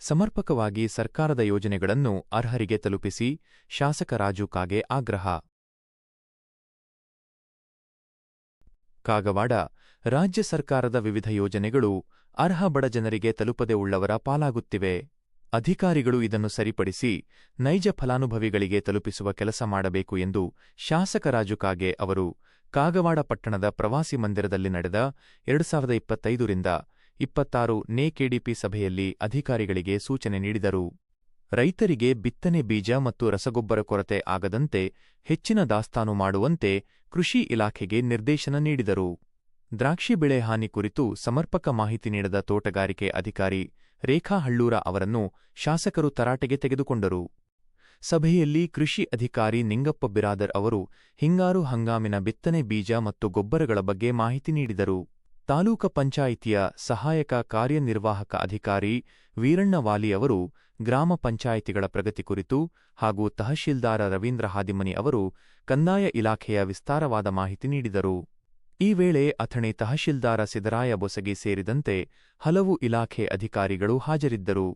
ಸಮರ್ಪಕವಾಗಿ ಸರ್ಕಾರದ ಯೋಜನೆಗಳನ್ನು ಅರ್ಹರಿಗೆ ತಲುಪಿಸಿ ಶಾಸಕ ರಾಜು ಕಾಗೆ ಆಗ್ರಹ. ಕಾಗವಾಡ: ರಾಜ್ಯ ಸರ್ಕಾರದ ವಿವಿಧ ಯೋಜನೆಗಳು ಅರ್ಹ ಬಡ ಜನರಿಗೆ ತಲುಪದೆ ಉಳ್ಳವರ ಪಾಲಾಗುತ್ತಿವೆ. ಅಧಿಕಾರಿಗಳು ಇದನ್ನು ಸರಿಪಡಿಸಿ ನೈಜ ಫಲಾನುಭವಿಗಳಿಗೆ ತಲುಪಿಸುವ ಕೆಲಸ ಮಾಡಬೇಕು ಎಂದು ಶಾಸಕ ರಾಜು ಕಾಗೆ ಅವರು ಕಾಗವಾಡ ಪಟ್ಟಣದ ಪ್ರವಾಸಿ ಮಂದಿರದಲ್ಲಿ ನಡೆದ 2025-26 ನೇ ಕೆಡಿಪಿ ಸಭೆಯಲ್ಲಿ ಅಧಿಕಾರಿಗಳಿಗೆ ಸೂಚನೆ ನೀಡಿದರು. ರೈತರಿಗೆ ಬಿತ್ತನೆ ಬೀಜ ಮತ್ತು ರಸಗೊಬ್ಬರ ಕೊರತೆ ಆಗದಂತೆ ಹೆಚ್ಚಿನ ದಾಸ್ತಾನು ಮಾಡುವಂತೆ ಕೃಷಿ ಇಲಾಖೆಗೆ ನಿರ್ದೇಶನ ನೀಡಿದರು. ದ್ರಾಕ್ಷಿ ಬೆಳೆ ಹಾನಿ ಕುರಿತು ಸಮರ್ಪಕ ಮಾಹಿತಿ ನೀಡದ ತೋಟಗಾರಿಕೆ ಅಧಿಕಾರಿ ರೇಖಾ ಹಳ್ಳೂರ ಅವರನ್ನು ಶಾಸಕರು ತರಾಟೆಗೆ ತೆಗೆದುಕೊಂಡರು. ಸಭೆಯಲ್ಲಿ ಕೃಷಿ ಅಧಿಕಾರಿ ನಿಂಗಪ್ಪ ಬಿರಾದರ್ ಅವರು ಹಿಂಗಾರು ಹಂಗಾಮಿನ ಬಿತ್ತನೆ ಬೀಜ ಮತ್ತು ಗೊಬ್ಬರಗಳ ಬಗ್ಗೆ ಮಾಹಿತಿ ನೀಡಿದರು. ತಾಲೂಕು ಪಂಚಾಯಿತಿಯ ಸಹಾಯಕ ಕಾರ್ಯನಿರ್ವಾಹಕ ಅಧಿಕಾರಿ ವೀರಣ್ಣ ವಾಲಿ ಅವರು ಗ್ರಾಮ ಪಂಚಾಯಿತಿಗಳ ಪ್ರಗತಿ ಕುರಿತು ಹಾಗೂ ತಹಶೀಲ್ದಾರ ರವೀಂದ್ರ ಹಾದಿಮನಿ ಅವರು ಕಂದಾಯ ಇಲಾಖೆಯ ವಿಸ್ತಾರವಾದ ಮಾಹಿತಿ ನೀಡಿದರು. ಈ ವೇಳೆ ಅಥಣಿ ತಹಶೀಲ್ದಾರ ಸಿದ್ದರಾಯ ಬೊಸಗಿ ಸೇರಿದಂತೆ ಹಲವು ಇಲಾಖೆ ಅಧಿಕಾರಿಗಳು ಹಾಜರಿದ್ದರು.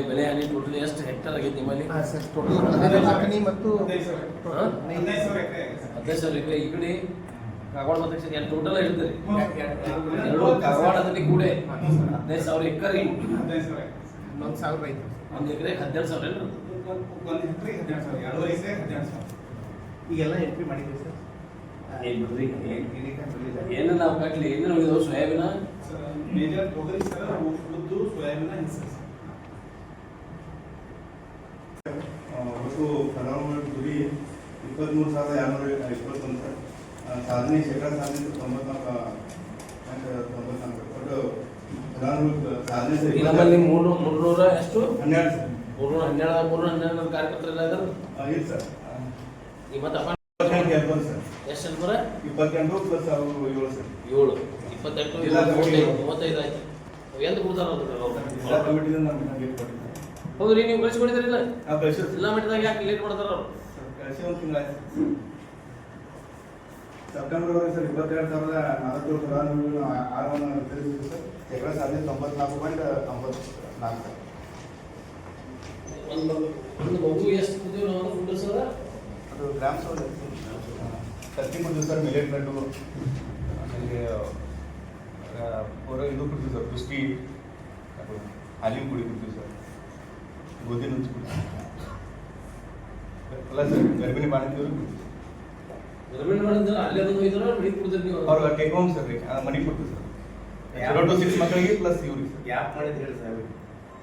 ಬೆಳೆ ಹಾನಿ ಟೋಟಲ್ ಎಷ್ಟು ಹೆಕ್ಟರ್ ಆಗೈತೆ ನಿಮ್ಮಲ್ಲಿ? ಮತ್ತು 15,000 ಎಕರೆ ಈ ಕಡೆ ಕಾಗವಾಡ ಮತಕ್ಷೇತ್ರ ಏನು ಟೋಟಲ್ ಹೇಳ್ತೀರಿ? ಎರಡು ಕಾಗವಾಡದಲ್ಲಿ ಕೂಡ 15,000 ಎಕರೆ, 1,000 ರೈತರು, ಒಂದು ಎಕರೆಗೆ 12,000 ಏನು? ಒಂದು ಹೆಕ್ಟರಿಗೆ 12,000, ಈಗೆಲ್ಲ ಎಂಟ್ರಿ ಮಾಡಿದ್ದೀವಿ ಸರ್. ಏನು ನಾವು ಕಟ್ಲಿ ಏನು ನೋಡಿದೆವು? ಸೋಯಾಬೀನ ಮೇಜರ್ ತೊಗರಿ ಸರ್, ಉದ್ದು, ಸೋಯಾಬೀನ ಸರ್. ಒಟ್ಟು ಫಲಾನುಭವಿ ಗುರಿ 23,221 ಸರ್. ಸಾಧನೆ ಶೇಕಡ ಸಾಧನೆ 94. ಒಟ್ಟು ಫಲಾನುಭವಿ ಸಾಧನೆ ಸರ್ ನಮ್ಮಲ್ಲಿ 300 ಎಷ್ಟು? 12 ಸರ್. 312 ಕಾರ್ಯಕರ್ತರೆಲ್ಲ ಇದ್ದಾರೆ ಇಲ್ಲ ಸರ್. ಈ ಮತ್ತೆ 28 ಸರ್. ಎಷ್ಟು ಹೇಳ್ತಾರೆ? 28 ಪ್ಲಸ್ ಅವರು 7 ಸರ್. 7 28 35 ಆಯ್ತು. ಎಂದು ಕೊಡ್ತಾರ ಎಲ್ಲ ಕಮಿಟಿಯಿಂದ ನಮಗೆ ಗೇಟ್ ಕೊಟ್ಟಿದ್ದಾರೆ. ಹೌದ್ರಿ, ನೀವು ಕಳಿಸ್ಕೊಡಿದ್ರಿಲ್ಲ? ಕಳಿಸಿದ್ರು ಜಿಲ್ಲಾ ಮಟ್ಟದಾಗ ಯಾಕೆ ಲೇಟ್ ಮಾಡ್ತಾರ ಅವರು? ಕಳಿಸಿ ಒಂದು ತಿಂಗಳಾಯ್ತು. ಸೆಪ್ಟೆಂಬರ್ ವರೆಗೆ ಸರ್ 22,047 ಫಲಾನುಭವಿಗಳು ಆಹಾರವನ್ನು ವಿತರಿಸಿದ್ರು ಸರ್. ಶೇಕಡ ಸಾಧನೆ 94.94 ಸರ್. ಒಂದು ಮಗು ಎಷ್ಟು ಕುದಿಯೋ ನಾವು ಫುಡ್ ಸರ್? ಅದು ಗ್ರಾಮ್ ಸರ್ ತತ್ತಿ ಕೊಡ್ತೀವಿ ಸರ್. ಮಿಲೆಟ್ ಲಡ್ಡು, ಆಮೇಲೆ ಇದು ಕೊಡ್ತೀವಿ ಸರ್. ಪುಷ್ಟಿ, ಅದು ಹಾಲಿನ ಪುಡಿ ಕೊಡ್ತೀವಿ ಸರ್. ಗೋಧಿ ನುಚ್ಚು ಕೊಡ್ತೀವಿ ಅಲ್ಲ ಸರ್. ಗರ್ಭಿಣಿ ಬಾಣಂತಿಯವ್ರಿಗೆ ಕೊಡ್ತೀವಿ ಸರ್. ಗರ್ಭಿಣಿ ಮಾಡಿದ್ರೆ ಅಲ್ಲೇ ಬಂದು ಹೋಯ್ತಾರ ಮನೆಗೆ ಕೊಡ್ತೀರಿ ನೀವು? ಅವ್ರಿಗೆ ಟೇಕ್ ಹೋಮ್ ಸರ್. ಮನೆಗೆ ಕೊಡ್ತೀವಿ ಸರ್. 0 to 6 ಮಕ್ಕಳಿಗೆ ಪ್ಲಸ್ ಇವ್ರಿಗೆ ಸರ್. ಆ್ಯಪ್ ಮಾಡಿದ್ದು ಹೇಳಿ ಸರ್.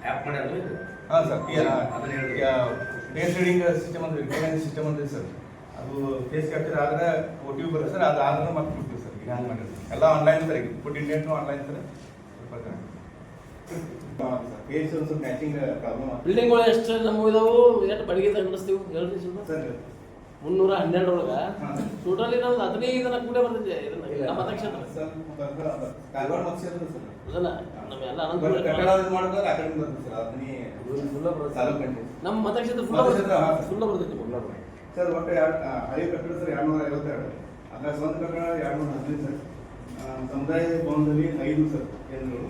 ಆ್ಯಪ್ ಮಾಡ್ಯಾರ? ಹಾಂ ಸರ್. ಫೇಸ್ ರೀಡಿಂಗ್ ಸಿಸ್ಟಮ್ ಅಂದ್ರೆ ರಿಕಗ್ನೈಸ್ ಸಿಸ್ಟಮ್ ಅಂದ್ರೆ ಸರ್. ಅದು ಫೇಸ್ ಕ್ಯಾಪ್ಚರ್ ಆದರೆ OTP ಬರುತ್ತೆ ಸರ್. ಅದು ಆದ್ರೆ ಮತ್ತೆ ಕೊಡ್ತೀವಿ ಸರ್. ಈಗ ಹ್ಯಾಂಗೆ ಮಾಡಿದ್ರೆ ಎಲ್ಲ ಆನ್ಲೈನ್ ಸರ್. ಈಗ ಫುಡ್ ಇಂಡಿಯನ್ಟು ಆನ್ಲೈನ್ ಸರ್. ಫೇಸ್ ಒಂದು ಸ್ವಲ್ಪ ಮ್ಯಾಚಿಂಗ್ ಪ್ರಾಬ್ಲಮ್ ಆಗ್ತದೆ. ಬಿಲ್ಡಿಂಗ್ಗಳು ಎಷ್ಟು ನಮ್ಮ ಇದಾವು? ಎಷ್ಟು ಬಡಿಗೆ ತಗೊಂಡಿಸ್ತೀವಿ ಹೇಳ್ರಿ ಸರ್? 312 ಒಳಗೆ ಟೋಟಲಿ ನಾವು 15 ಜನ ಕೂಡ ಬರ್ತಿದ್ದೆ. ನಮ್ಮ ಮತಕ್ಷೇತ್ರ ಕಾಗವಾಡ ಮತಕ್ಷೇತ್ರ ಸರ್. ಅದಲ್ಲ ನಮ್ಮ ಎಲ್ಲ ಕಟ್ಟಡ ಮಾಡಿದ್ರೆ ಆ ಕಡೆ ಬರ್ತದೆ ಸರ್. ಅದನ್ನೇ ನಮ್ಮ ಮತಕ್ಷೇತ್ರ ಫುಲ್ ಬರ್ತೈತಿ ಸರ್. ಒಟ್ಟು ಹಳೆ ಕಟ್ಟಡ ಸರ್ 252. ಅಲ್ಲ ಸ್ವಂತ ಕಟ್ಟಡ 215 ಸರ್. ಸಮುದಾಯ ಭವನದಲ್ಲಿ 5 ಸರ್ ಕೇಂದ್ರಗಳು.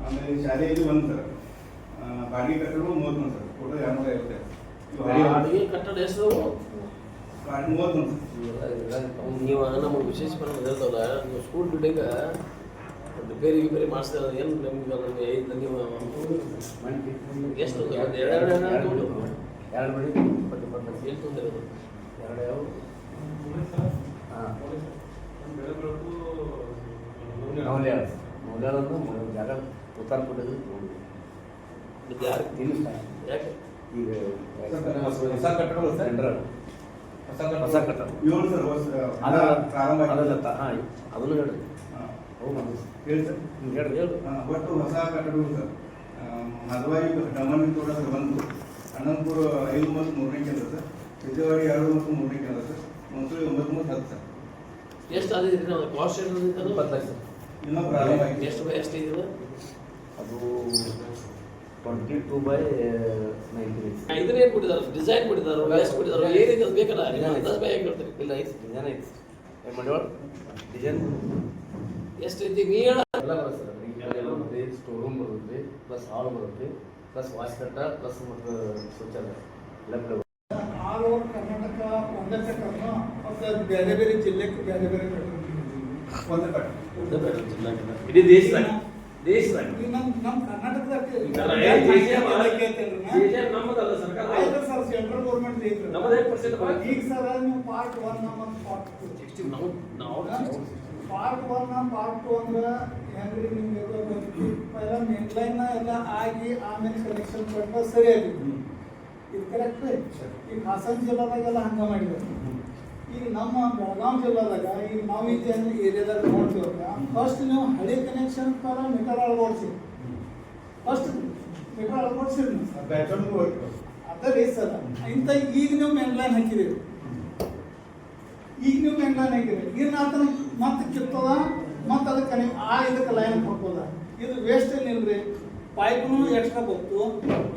ಆಮೇಲೆ ಶಾಲೆಯಲ್ಲಿ 1 ಸರ್. ಬಾಡಿಗೆ ಕಟ್ಟಡಗಳು 31 ಸರ್. ಟೋಟಲ್ 252. ಬಾಡಿಗೆ ಕಟ್ಟಡ ಎಷ್ಟು? 31 ಸರ್. ನೀವು ನಮಗೆ ವಿಶೇಷ ಬರೋದು ಹೇಳ್ತವಲ್ಲ, ನೀವು ಸ್ಕೂಲ್ ಬಿಲ್ಡಿಂಗ್ ರಿಪೇರಿ ಮಾಡಿಸ್ತಾ ಏನು ನಮ್ಗೆ ನೀವು ಎಷ್ಟು? 2 ಬಡಿ 20 ಏನು ತೊಂದಿರೋದು? 2 ಯಾವ? ಹಾಂ, ಮೌಲ್ಯಾಳಂದು ಜಾಗ ಉತ್ತರ ಕೊಟ್ಟಿದ್ದು ಯಾರು ತಿನ್ನಿಸ್ತ? ಯಾಕೆ ಈಗ ಹೊಸ ಕಟ್ಟಡಗಳು ಸರ್? ಹೊಸ ಕಟ್ಟಡ 7 ಸರ್. ಪ್ರಾರಂಭ ಅದಲ್ಲ. ಹಾಂ, ಅದನ್ನು ಹೇಳಿ. ಹೇಳಿ ಸರ್. ಒಟ್ಟು ಹೊಸ ಕಟ್ಟಡಗಳು ಸರ್ ಮಧುವಾಯಿ ಡಮನ್ ತೋಟ ಸರ್ ಒಂದು, ಅಣ್ಣಂಪುರ 5 ಮತ್ತು 3ನೇ ಕೇಂದ್ರ ಸರ್, ವಿಜಯವಾಡಿ 2 ಮತ್ತು 3ನೇ ಕೇಂದ್ರ ಸರ್, ಮೈಸೂರು 9 ಮತ್ತು 10 ಸರ್. ಎಷ್ಟು ಆಗಿದೆ ನಾವು ಕಾಸ್ಟ್ ಏನು 20 ಲಕ್ಷ. ಇನ್ನೂ ಪ್ರಾರಂಭ ಆಗಿದೆ. ಎಷ್ಟು ಇದೆ ಅದು 22/90. ಇದನ್ನೇನು ಕೊಟ್ಟಿದ್ದಾರೆ, ಡಿಸೈನ್ ಕೊಟ್ಟಿದ್ದಾರೆ, ಎಷ್ಟು ಕೊಟ್ಟಿದ್ದಾರೆ, ಏನಿದೆ ಅದು ಬೇಕಲ್ಲ, ಅಂದಾಜು ಬೇಗ ಹೇಳ್ತಾರೆ. ಇಲ್ಲ ಐತಿ ಡಿಸೈನ್ ಐತಿ. ಮಂಡ್ಯಾಳ ಡಿಸೈನ್ ಎಷ್ಟು ಐತಿ ನೀ ಹೇಳ. ಎಲ್ಲ ಬರುತ್ತೆ ಸರ್. ಎಲ್ಲ ಬರುತ್ತೆ, ಸ್ಟೋರ್ ರೂಮ್ ಬರುತ್ತೆ, ಪ್ಲಸ್ ಹಾಲ್ ಬರುತ್ತೆ, ಪ್ಲಸ್ ವಾಶ್ ಕಟ್ಟ, ಪ್ಲಸ್ ಮತ್ತು ಶೌಚಾಲಯ ಎಲ್ಲ ಆಲ್ ಓವರ್ ಕರ್ನಾಟಕ ಒಂದೇ ಕಟ್ಟಡ ಮತ್ತು ಬೇರೆ ಬೇರೆ ಜಿಲ್ಲೆಗೆ ಬೇರೆ ಬೇರೆ ಕಟ್ಟಡ ಒಂದು ಕಟ್ಟಡ ಇಡೀ ದೇಶದಾಗ ನಮ್ಮ ಕರ್ನಾಟಕದಾಗ ನಮ್ಮದಲ್ಲ ಸರ್ಕಾರ ಆಯ್ತು ಸರ್, ಸೆಂಟ್ರಲ್ ಗೌರ್ಮೆಂಟ್ ಐತ್ರಿ. ನಮ್ಮದೇ ಪರ್ಸೆಂಟ್ ಈಗ ಸರ್ ನೀವು ಪಾರ್ಟ್ 1 ಮತ್ತು ಪಾರ್ಟ್ 2 ಪಾರ್ಟ್ 1 ಪಾರ್ಟ್ 2 ಅಂದ್ರೆ ಹೆಂಗ್ರಿ ನಿಮ್ಗೆ ಪೈಲ ಮೇನ್ಲೈನ್ ಎಲ್ಲ ಆಗಿ ಆಮೇಲೆ ಕನೆಕ್ಷನ್ ಕೊಟ್ಟ ಸರಿ ಆಗಿತ್ತು. ಇದು ಕರೆಕ್ಟ್. ಈಗ ಹಾಸನ ಜಿಲ್ಲಾದಾಗೆಲ್ಲ ಹಂಗ ಮಾಡಿದ್ರು. ಈಗ ನಮ್ಮ ಬೆಳಗಾವಿ ಜಿಲ್ಲಾದಾಗ ಈಗ ನಾವು ಈ ಏರಿಯಾದಾಗ ನೋಡ್ತೀವಲ್ಲ, ಫಸ್ಟ್ ನೀವು ಹಳೆ ಕನೆಕ್ಷನ್ ತರ ಮೀಟರ್ ಅಳವಡಿಸಿ, ಫಸ್ಟ್ ಮೀಟರ್ ಅಳವಡಿಸಿರಿ ಅದೇ ಸರ್. ಇಂಥ ಈಗ ನೀವು ಮೇನ್ಲೈನ್ ಹಾಕಿದ್ದೀರಿ, ಈಗ ನೀವು ಮೇನ್ಲೈನ್ ಹಾಕಿರಿ, ಈಗ ಆತನ ಮತ್ತೆ ಕಿತ್ತದ ಮತ್ತೆ ಅದಕ್ಕೆ ಇದಕ್ಕೆ ಲೈನ್ ಕೊಡ್ಬೋದ. ಇದು ವೇಸ್ಟ್ ಏನಿಲ್ರಿ, ಪೈಪ್ನು ಎಕ್ಸ್ಟ್ರಾ ಬಂತು.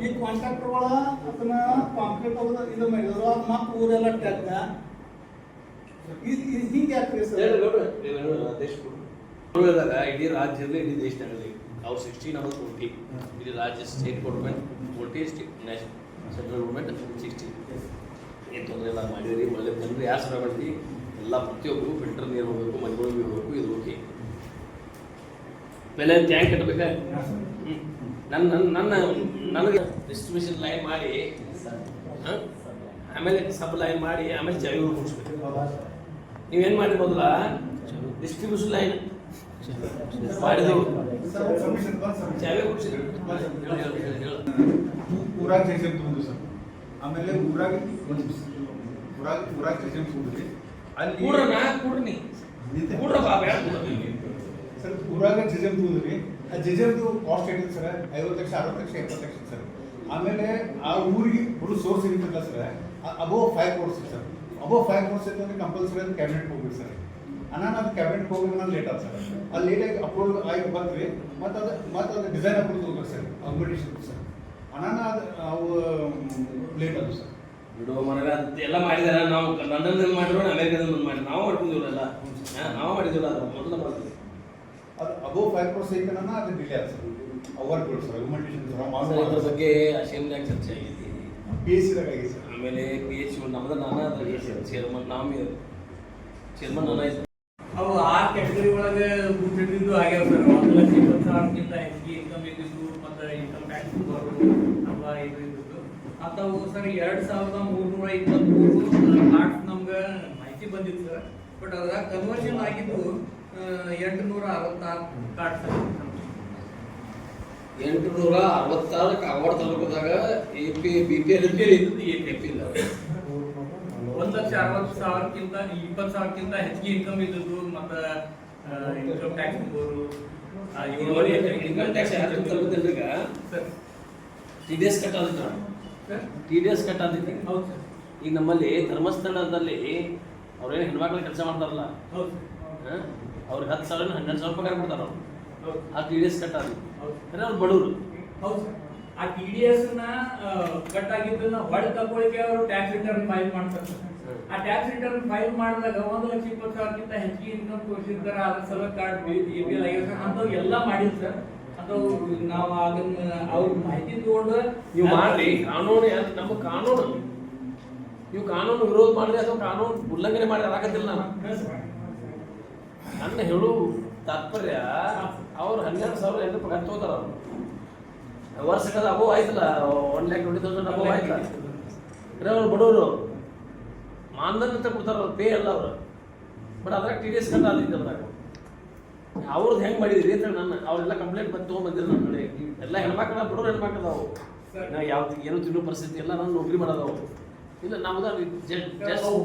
ಈ ಕಾಂಟ್ರಾಕ್ಟರ್ಗಳ ಅದನ್ನ ಕಾಂಕ್ರೀಟ್ ಇದು ಮಾಡಿದ್ರು, ಅದು ಮತ್ತೆ ಊರೆಲ್ಲ ಟ್ಯಾಗ ಹಿಂಗೆ ಯಾಕ್ರಿ ಸರ್? ಇಡೀ ರಾಜ್ಯದಲ್ಲಿ ಇಡೀ ದೇಶದಲ್ಲಿ ಅವ್ರು 16 ನಮ್ಮದು 40. ಇಡೀ ರಾಜ್ಯ state government 40, national central government 60. ಏನು ತೊಂದರೆ ಎಲ್ಲ ಮಾಡಿದ್ರಿ, ಒಳ್ಳೆ ಜನರು ಯಾರು ಸರ ಮಾಡ್ತಿ ಎಲ್ಲ ಪ್ರತಿಯೊಬ್ಬರು ಫಿಲ್ಟರ್ ನೀರು ಹೋಗಬೇಕು, ಮನೆಗಳಿಗೆ ಹೋಗಬೇಕು, ಇದು ಓಕೆ. ಬೆಲೆ ಟ್ಯಾಂಕ್ ಕಟ್ಟಬೇಕಾ? ನನಗೆ ಡಿಸ್ಟ್ರಿಬ್ಯೂಷನ್ ಲೈನ್ ಮಾಡಿ ಆಮೇಲೆ ಸಬ್ ಲೈನ್ ಮಾಡಿ ಆಮೇಲೆ ಚಾವಿಗಳು ಕೊಡಿಸ್ಬೇಕು. ನೀವೇನು ಮಾಡಿ ಮೊದಲ ಡಿಸ್ಟ್ರಿಬ್ಯೂಷನ್ ಲೈನ್ ಮಾಡಿದೆವು, ಚಾವಿ ಕೊಡಿಸಿದ್ರು. ಊರಾಗ ಜೆಸಿಎಂ ತಗೊಂಡು ಸರ್, ಆಮೇಲೆ ಊರಾಗ ಜೆಸಿಎಂ ತಗೊಂಡ್ರಿ. ಅಲ್ಲಿ ಕೂಡ್ರಿ ಸರ್ ಊರಾಗ ಜೆಸಿಎಂ ತಗೊಂಡ್ರಿ. ಆ ಜೆಸಿಎಂದು ಕಾಸ್ಟ್ ಏನಿದೆ ಸರ್ 50 ಲಕ್ಷ, 60 ಲಕ್ಷ, 70 ಲಕ್ಷ ಸರ್. ಆಮೇಲೆ ಆ ಊರಿಗೆ ಫುಲ್ ಸೋರ್ಸ್ ಇರುತ್ತಲ್ಲ sir, above 5 crores sir. Above 5 crores ಇತ್ತಂದ್ರೆ ಕಂಪಲ್ಸರಿ ಅದು ಕ್ಯಾಬಿನೆಟ್ ಹೋಗ್ಬೇಕು ಸರ್. ನಾನು ಅದು ಕ್ಯಾಬಿನೆಟ್ ಹೋಗಿ ನಾನು ಲೇಟ್ ಆದ ಸರ್. ಅಲ್ಲಿ ಲೇಟಾಗಿ ಅಪ್ರೂವಲ್ ಆಗಿ ಬಂದ್ರಿ, ಮತ್ತು ಅದು ಡಿಸೈನ್ ಅಪ್ರೂವಲ್ ಹೋಗ್ಬೇಕು ಸರ್, ಕಾಂಪಿಟೇಷನ್ ಸರ್. ಅವು ಲೇಟ್ ಅದು ಸರ್. ಬಿಡುವ ಮರ ಎಲ್ಲ ಮಾಡಿದಾರ. ನಾವು ಲಂಡನ್ದಲ್ಲಿ ಮಾಡಿರೋ, ಅಮೆರಿಕದಲ್ಲಿ ಮಾಡಿ ನಾವು ಮಾಡ್ಕೊಂಡಿವ್ರಲ್ಲ, ನಾವು ಮಾಡಿದ್ವಲ್ಲ, ಅದು ಮೊದಲು ಮಾಡ್ತೀವಿ. ಅದು ಅಬೋವ್ 5 crores ಐತೆ ನಾನು ಅದು ಡಿಲೇ ಆದ ಸರ್. ಅವರ್ಗಳು ಸರ್ ಅಗ್ಯುಮೆಂಟೇಷನ್ ಇದ್ರ ಬಗ್ಗೆ ಅಸೆಂಬ್ಲಿಯಾಗ ಚರ್ಚೆ ಆಗೈತಿ, PSC-ದಾಗ ಆಗಿದೆ ಸರ್. ಆಮೇಲೆ PH ನಮ್ದು ನಾನಾ ಚೇರ್ಮನ್ ನಾನೇ ಇದ್ದೆ. ಅವು ಆ ಕ್ಯಾಟಗರಿ ಒಳಗೆ ಗುರುತಿದ್ದು ಆಗ್ಯಾವ ಸರ್. 1,20,000 ಹೆಚ್ಚಿಗೆ ಇನ್ಕಮ್ ಇದ್ದಿದ್ದು ಮತ್ತು ಇನ್ಕಮ್ ಟ್ಯಾಕ್ಸ್ ಬರೋದು ಅಥವಾ ಇದು ಇದ್ದದ್ದು ಅಂಥವು ಸರ್ 2,323 ಕಾರ್ಡ್ಸ್ ನಮ್ಗೆ ಮಾಹಿತಿ ಬಂದಿತ್ತು ಸರ್. ಬಟ್ ಅದ್ರಾಗ ಕನ್ವರ್ಷನ್ ಆಗಿದ್ದು 866 ಕಾರ್ಡ್ಸ್. 866 ಕಾಗವಾಡ ತಾಲೂಕದಾಗ BPL ಇಲ್ಲ. 1,60,000 20,000 ಹೆಚ್ಚಿಗೆ ಇನ್ಕಮ್ ಇದ್ದದ್ದು ಮತ್ತು ಇನ್ಕಮ್ ಟ್ಯಾಕ್ಸ್ ಬೋರು ಇನ್ಕಮ್ ಟ್ಯಾಕ್ಸ್ ಯಾರು ತಲುಪುತ್ತಿಲ್ಲ. ಸರ್ TDS ಕಟ್ ಆದಿತ್ತು, TDS ಕಟ್ ಆದಿತ್ತು. ಹೌದು ಸರ್. ಈಗ ನಮ್ಮಲ್ಲಿ ಧರ್ಮಸ್ಥಳದಲ್ಲಿ ಅವ್ರೇನು ಹೆಣ್ಮಕ್ಳು ಕೆಲಸ ಮಾಡ್ತಾರಲ್ಲ, ಹೌದು ಅವ್ರಿಗೆ 10,000 12,000 ಪಗಾರ ಕೊಡ್ತಾರ. ಹೌದು ಆ TDS ಕಟ್ ಆದಿತ್ತು. ಹೌದು ಅವ್ರು ಬಡವರು. ಹೌದು ಸರ್. ಆ TDS ನ ಕಟ್ ಆಗಿದ್ದನ್ನ ಹೊಳೆ ತಗೊಳ್ಳಿಕ್ಕೆ ಅವರು ಟ್ಯಾಕ್ಸ್ ರಿಟರ್ನ್ ಫೈಲ್ ಮಾಡ್ತಾರೆ ಸರ್. ಆ ಟ್ಯಾಕ್ಸ್ ರಿಟರ್ನ್ ಫೈಲ್ ಮಾಡಿದಾಗ 1,20,000 ಹೆಚ್ಚಿಗೆ ಇನ್ಕಮ್ ತೋರಿಸಿರ್ತಾರೆ, ಅದ್ರ ಸಲ ಕಾರ್ಡ್ APL ಆಗ್ಯಾವ ಸರ್. ಅಂಥವು ಎಲ್ಲ ಮಾಡಿದ್ರು ಸರ್. ಅಥವಾ ನಾವು ಅದನ್ನ ಅವ್ರ ಮಾಹಿತಿ ತಗೊಂಡು ನೀವು ಮಾಡ್ರಿ. ಕಾನೂನು ನಮ್ಮ ಕಾನೂನು, ನೀವು ಕಾನೂನು ವಿರೋಧ ಮಾಡಿದ್ರೆ ಅಥವಾ ಕಾನೂನು ಉಲ್ಲಂಘನೆ ಮಾಡಿ ಆಗತ್ತಿಲ್ಲ. ನನ್ನ ಹೇಳು ತಾತ್ಪರ್ಯ ಅವ್ರು 12,000 ಪಗಾರ ತಗೋತಾರ. ಅವ್ರು ವರ್ಷಕ್ಕೆ ಅಬೋವ್ ಆಯ್ತಲ್ಲ, 1,20,000 ಅಬೋವ್ ಆಯ್ತಲ್ಲ. ಅವ್ರು ಬಡವರು ಮಾನದಂಡ ಅಂತ ಕೊಡ್ತಾರ, ಅವ್ರು ಪೇ ಅಲ್ಲ ಅವರು. ಬಟ್ ಅದ್ರಾಗ TDS ಕಟ್ ಆದಿತ್ತು. ಅದ್ರಾಗ ಅವ್ರದ್ದು ಹೆಂಗೆ ಮಾಡಿದ್ರಿ ಅಂತ ಅವರೆಲ್ಲ ಕಂಪ್ಲೇಂಟ್ ಬಂದು ತೊಗೊಂಡ್ಬಂದಿರು ನಮ್ಮ ಕಡೆ. ಎಲ್ಲ ಹೆಣ್ಮಕ್ಳ ಬಡವ್ರು ಹೆಣ್ಮಕ್ಳು ಅದಾವು, ಯಾವ್ದು ಏನೋ ತಿನ್ನೋ ಪರಿಸ್ಥಿತಿ ಎಲ್ಲ ನಾನು ನೌಕರಿ ಮಾಡೋದವು. ಇಲ್ಲ ನಮ್ದು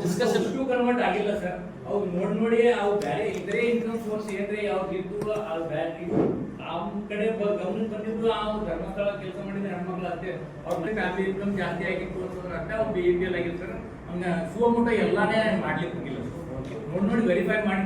ಡಿಸ್ಕಷನ್ ಕನ್ವರ್ಟ್ ಆಗಿಲ್ಲ ಸರ್. ಅವು ನೋಡಿ ಅವು ಬೇರೆ ಇತರೆ ಇನ್ಕಮ್ ಸೋರ್ಸ್ ಏನ್ರಿ ಅವ್ರು ಇದ್ದು ಅದು ಬೇರೆ ಅವ್ನ ಕಡೆ ಗಮನ ಬಂದಿದ್ದು ಅವ್ರು ಧರ್ಮಸ್ಥಳ ಕೆಲಸ ಮಾಡಿದ ಹೆಣ್ಮಕ್ಳು ಅಷ್ಟೇ ಅವ್ರ ಫ್ಯಾಮಿಲಿ ಇನ್ಕಮ್ ಜಾಸ್ತಿ ಆಗಿತ್ತು ಅಂತಂದ್ರೆ ಅಷ್ಟೇ ಅವ್ರು BAPL ಆಗಿತ್ತು ಸರ್. ಹಂಗ ಸುವಮುಟ ಎಲ್ಲಾನೇ ಮಾಡ್ಲಿಕ್ಕೆ ಹೋಗಿಲ್ಲ ಸರ್. ನೋಡಿ ವೆರಿಫೈ ಮಾಡಿ